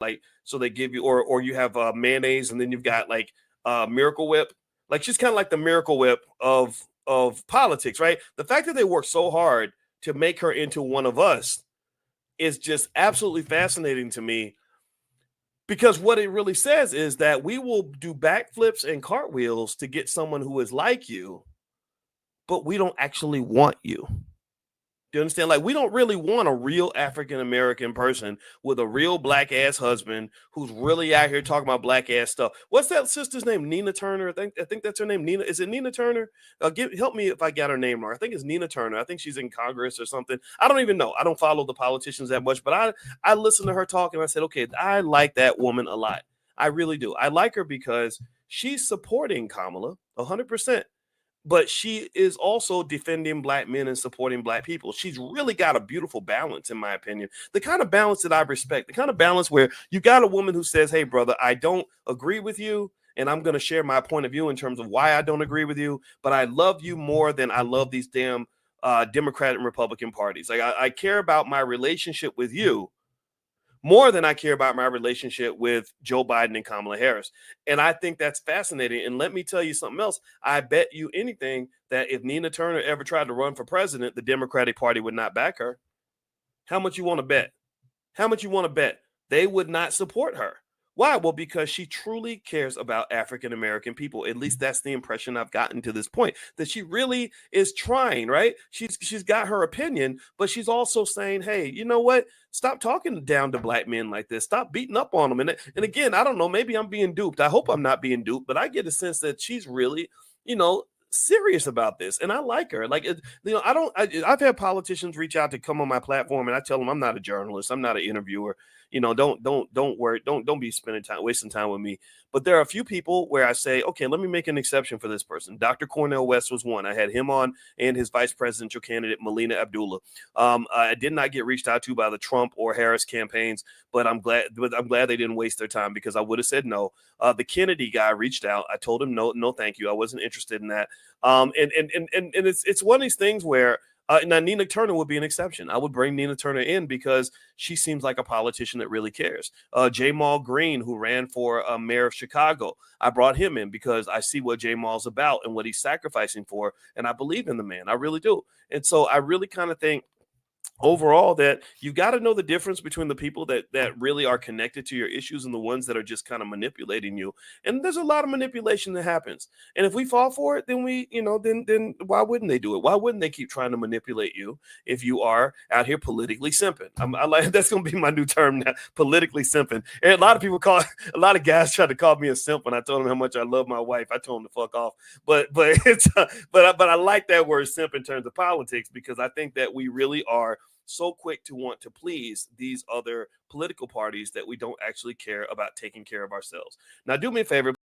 like, so they give you, or you have mayonnaise, and then you've got like Miracle Whip. Like she's kind of like the Miracle Whip of politics, right? The fact that they work so hard to make her into one of us is just absolutely fascinating to me, because what it really says is that we will do backflips and cartwheels to get someone who is like you, but we don't actually want you. Do you understand? Like, we don't really want a real African American person with a real black ass husband who's really out here talking about black ass stuff. What's that sister's name? Nina Turner. I think that's her name. Nina. Is it Nina Turner? Help me if I got her name wrong. I think it's Nina Turner. I think she's in Congress or something. I don't even know. I don't follow the politicians that much, but I listened to her talk and I said, okay, I like that woman a lot. I really do. I like her because she's supporting Kamala 100%, but she is also defending black men and supporting black people. She's really got a beautiful balance, in my opinion. The kind of balance that I respect, the kind of balance where you got a woman who says, hey, brother, I don't agree with you, and I'm going to share my point of view in terms of why I don't agree with you, but I love you more than I love these damn Democrat and Republican parties. Like, I care about my relationship with you more than I care about my relationship with Joe Biden and Kamala Harris. And I think that's fascinating. And let me tell you something else. I bet you anything that if Nina Turner ever tried to run for president, the Democratic Party would not back her. How much you want to bet? How much you want to bet? They would not support her. Why? Well, because she truly cares about African American people. At least that's the impression I've gotten to this point. That she really is trying, right? She's got her opinion, but she's also saying, "Hey, you know what? Stop talking down to black men like this. Stop beating up on them." And again, I don't know. Maybe I'm being duped. I hope I'm not being duped, but I get a sense that she's really, serious about this, and I like her. Like, I've had politicians reach out to come on my platform, and I tell them I'm not a journalist, I'm not an interviewer. Don't worry, don't be wasting time with me. But there are a few people where I say, okay, let me make an exception for this person. Dr. Cornel West was one. I had him on, and his vice presidential candidate Melina Abdullah. I did not get reached out to by the Trump or Harris campaigns, but I'm glad they didn't waste their time, because I would have said no. The Kennedy guy reached out. I told him no, thank you. I wasn't interested in that. And it's one of these things where now Nina Turner would be an exception. I would bring Nina Turner in because she seems like a politician that really cares. Jamal Green, who ran for mayor of Chicago, I brought him in because I see what Jamal's about and what he's sacrificing for, and I believe in the man. I really do. And so I really kind of think overall that you got to know the difference between the people that really are connected to your issues and the ones that are just kind of manipulating you. And there's a lot of manipulation that happens, and if we fall for it, then then why wouldn't they do it? Why wouldn't they keep trying to manipulate you if you are out here politically simping? I like that's gonna be my new term now, politically simping. And a lot of people a lot of guys tried to call me a simp when I told them how much I love my wife. I told them to fuck off, but it's but I like that word simp in terms of politics, because I think that we really are so quick to want to please these other political parties that we don't actually care about taking care of ourselves. Now, do me a favor.